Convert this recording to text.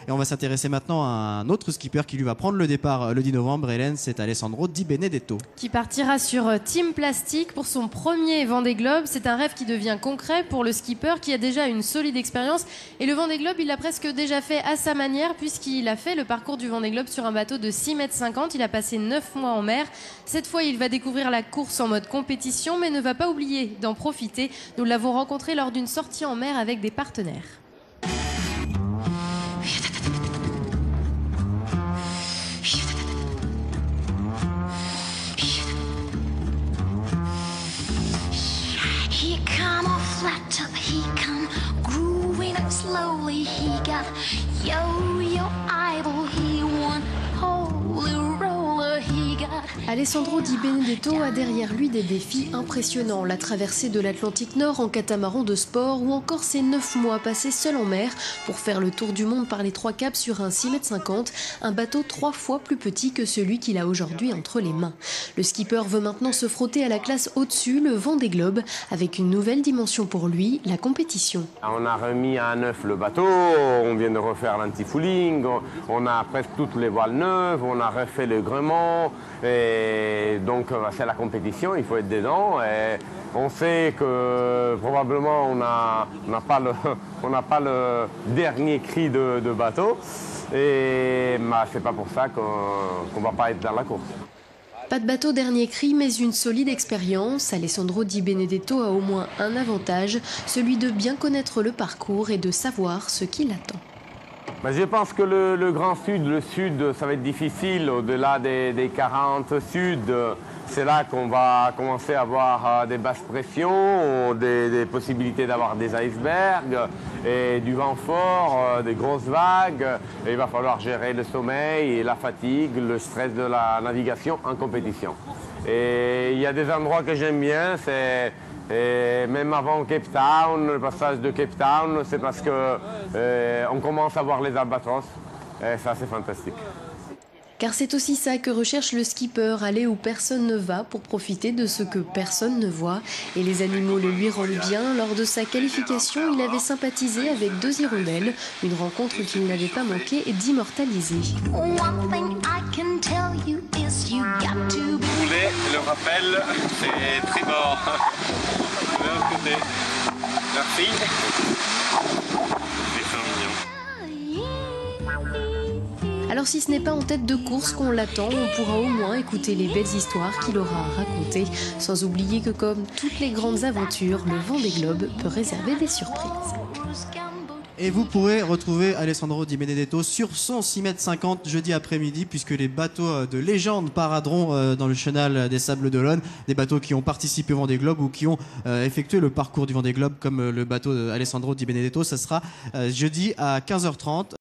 Et on va s'intéresser maintenant à un autre skipper qui lui va prendre le départ le 10 novembre. Hélène, c'est Alessandro Di Benedetto. Qui partira sur Team Plastic pour son premier Vendée Globe. C'est un rêve qui devient concret pour le skipper qui a déjà une solide expérience. Et le Vendée Globe, il l'a presque déjà fait à sa manière puisqu'il a fait le parcours du Vendée Globe sur un bateau de 6,50 m. Il a passé 9 mois en mer. Cette fois, il va découvrir la course en mode compétition mais ne va pas oublier d'en profiter. Nous l'avons rencontré lors d'une sortie en mer avec des partenaires. He come off flat top, he come grooving up slowly. He got yo-yo eyeball, he won holy roller, he got. Alessandro Di Benedetto a derrière lui des défis impressionnants. La traversée de l'Atlantique Nord en catamaran de sport ou encore ses 9 mois passés seul en mer pour faire le tour du monde par les 3 caps sur un 6,50 m, un bateau 3 fois plus petit que celui qu'il a aujourd'hui entre les mains. Le skipper veut maintenant se frotter à la classe au-dessus, le Vendée Globe, avec une nouvelle dimension pour lui, la compétition. On a remis à neuf le bateau, on vient de refaire l'anti-fouling, on a presque toutes les voiles neuves, on a refait le gréement. Et donc c'est la compétition, il faut être dedans. Et on sait que probablement on n'a pas le dernier cri de bateau. Et c'est pas pour ça qu'on va pas être dans la course. Pas de bateau dernier cri, mais une solide expérience. Alessandro Di Benedetto a au moins un avantage, celui de bien connaître le parcours et de savoir ce qui l'attend. Je pense que le Grand Sud, le Sud, ça va être difficile. Au-delà des 40 Sud, c'est là qu'on va commencer à avoir des basses pressions, des possibilités d'avoir des icebergs, et du vent fort, des grosses vagues. Et il va falloir gérer le sommeil et la fatigue, le stress de la navigation en compétition. Et il y a des endroits que j'aime bien, et même avant Cape Town, le passage de Cape Town, c'est parce qu'on commence à voir les albatros. Et ça, c'est fantastique. Car c'est aussi ça que recherche le skipper, aller où personne ne va pour profiter de ce que personne ne voit. Et les animaux le lui rendent bien. Lors de sa qualification, il avait sympathisé avec 2 hirondelles, une rencontre qu'il n'avait pas manqué d'immortaliser. Boulet, le rappel, c'est tribord. De l'autre côté. Merci. C'est fin mignon. Alors si ce n'est pas en tête de course qu'on l'attend, on pourra au moins écouter les belles histoires qu'il aura à raconter. Sans oublier que comme toutes les grandes aventures, le Vendée Globe peut réserver des surprises. Et vous pourrez retrouver Alessandro Di Benedetto sur son 6,50 m jeudi après-midi, puisque les bateaux de légende paraderont dans le chenal des Sables d'Olonne. Des bateaux qui ont participé au Vendée Globe ou qui ont effectué le parcours du Vendée Globe, comme le bateau d'Alessandro Di Benedetto. Ça sera jeudi à 15h30.